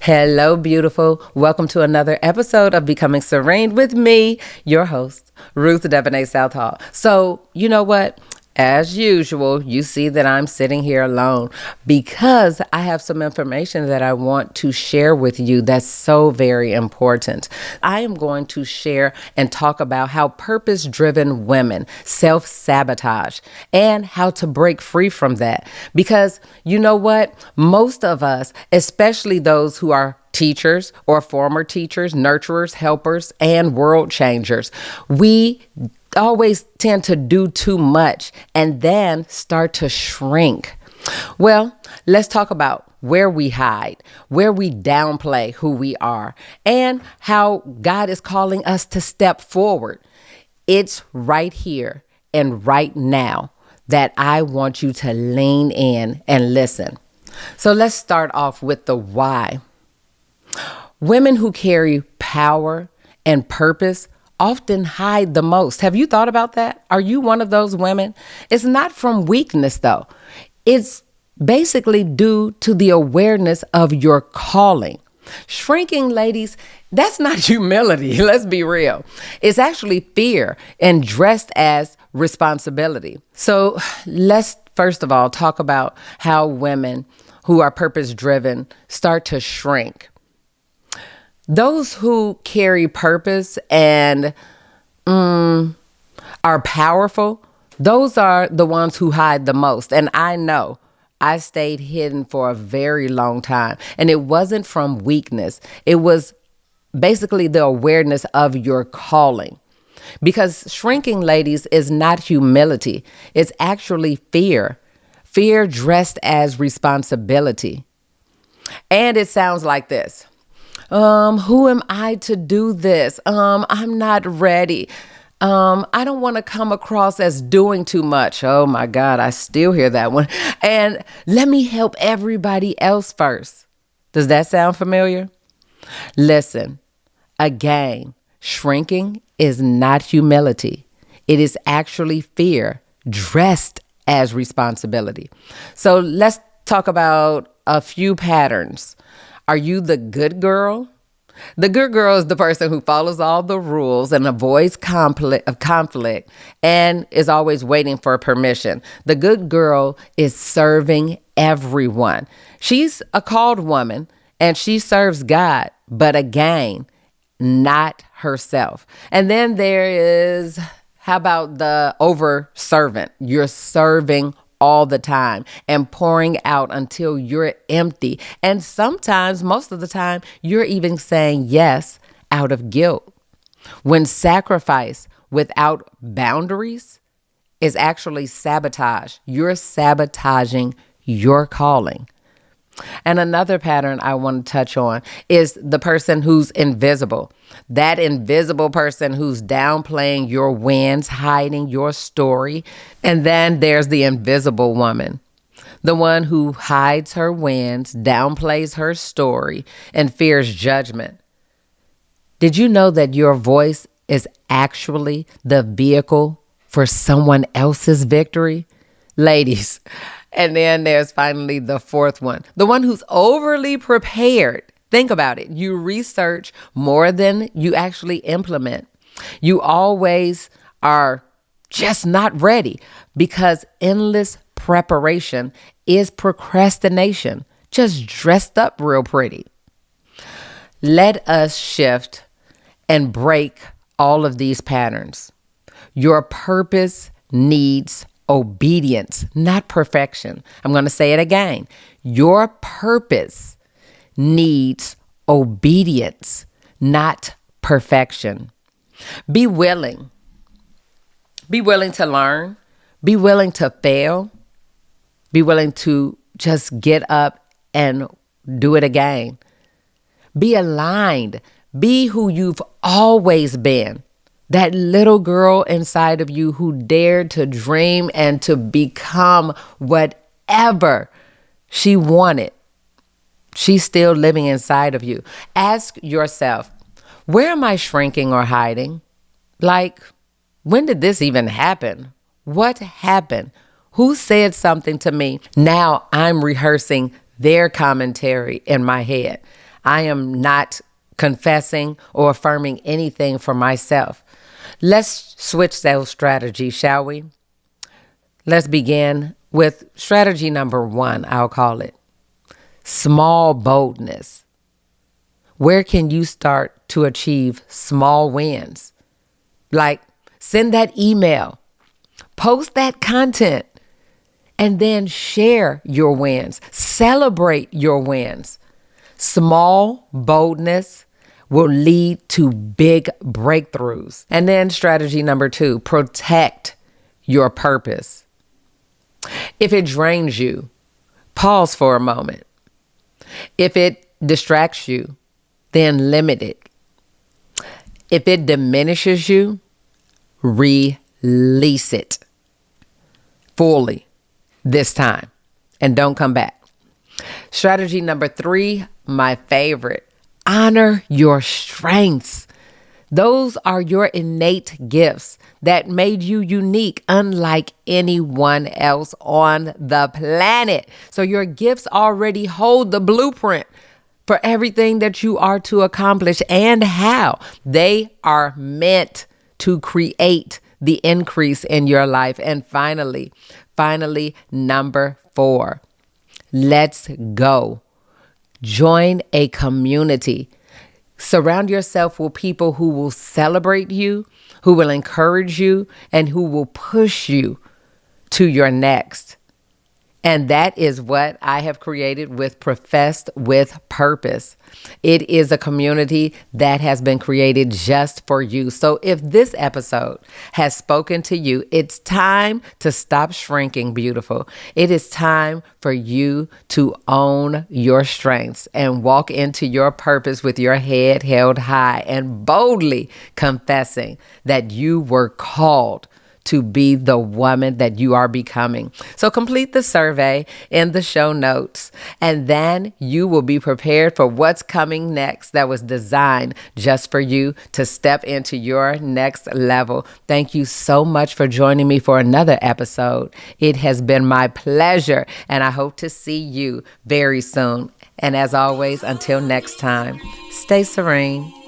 Hello, beautiful. Welcome to another episode of Becoming Serene with me, your host, Ruth Southall. So, you know what? As usual, you see that I'm sitting here alone because I have some information that I want to share with you that's so very important. I am going to share and talk about how purpose-driven women self-sabotage and how to break free from that. Because you know what? Most of us, especially those who are teachers or former teachers, nurturers, helpers, and world changers, we always tend to do too much and then start to shrink. Well, let's talk about where we hide, where we downplay who we are, and how God is calling us to step forward. It's right here and right now that I want you to lean in and listen. So let's start off with the why. Women who carry power and purpose often hide the most. Have you thought about that? Are you one of those women? It's not from weakness, though. It's basically due to the awareness of your calling. Shrinking, ladies, that's not humility. Let's be real. It's actually fear and dressed as responsibility. So let's first of all talk about how women who are purpose-driven start to shrink. Those who carry purpose and are powerful, those are the ones who hide the most. And I know I stayed hidden for a very long time. And it wasn't from weakness. It was basically the awareness of your calling. Because shrinking, ladies, is not humility. It's actually fear. Fear dressed as responsibility. And it sounds like this. Who am I to do this? I'm not ready. I don't want to come across as doing too much. Oh my God, I still hear that one. And let me help everybody else first. Does that sound familiar? Listen, again, shrinking is not humility. It is actually fear dressed as responsibility. So let's talk about a few patterns. Are you the good girl? The good girl is the person who follows all the rules and avoids conflict and is always waiting for permission. The good girl is serving everyone. She's a called woman and she serves God, but again, not herself. And then there is, how about the over servant? You're serving all the time and pouring out until you're empty. And sometimes, most of the time, you're even saying yes out of guilt. When sacrifice without boundaries is actually sabotage, you're sabotaging your calling. And another pattern I want to touch on is the person who's invisible. That invisible person who's downplaying your wins, hiding your story. And then there's the invisible woman, the one who hides her wins, downplays her story, and fears judgment. Did you know that your voice is actually the vehicle for someone else's victory? Ladies, and then there's finally the fourth one, the one who's overly prepared. Think about it. You research more than you actually implement. You always are just not ready because endless preparation is procrastination, just dressed up real pretty. Let us shift and break all of these patterns. Your purpose needs obedience, not perfection. I'm going to say it again. Your purpose needs obedience, not perfection. Be willing. Be willing to learn. Be willing to fail. Be willing to just get up and do it again. Be aligned. Be who you've always been. That little girl inside of you who dared to dream and to become whatever she wanted. She's still living inside of you. Ask yourself, where am I shrinking or hiding? Like, when did this even happen? What happened? Who said something to me? Now I'm rehearsing their commentary in my head. I am not confessing or affirming anything for myself. Let's switch those strategies, shall we? Let's begin with strategy number 1, I'll call it small boldness. Where can you start to achieve small wins? Like send that email, post that content, and then share your wins. Celebrate your wins. Small boldness will lead to big breakthroughs. And then strategy number 2, protect your purpose. If it drains you, pause for a moment. If it distracts you, then limit it. If it diminishes you, release it fully this time and don't come back. Strategy number 3, my favorite, honor your strengths. Those are your innate gifts that made you unique, unlike anyone else on the planet. So your gifts already hold the blueprint for everything that you are to accomplish and how. They are meant to create the increase in your life. And finally, number 4, let's go. Join a community. Surround yourself with people who will celebrate you, who will encourage you, and who will push you to your next. And that is what I have created with Professed with Purpose. It is a community that has been created just for you. So if this episode has spoken to you, it's time to stop shrinking, beautiful. It is time for you to own your strengths and walk into your purpose with your head held high and boldly confessing that you were called to be the woman that you are becoming. So complete the survey in the show notes, and then you will be prepared for what's coming next that was designed just for you to step into your next level. Thank you so much for joining me for another episode. It has been my pleasure, and I hope to see you very soon. And as always, until next time, stay serene.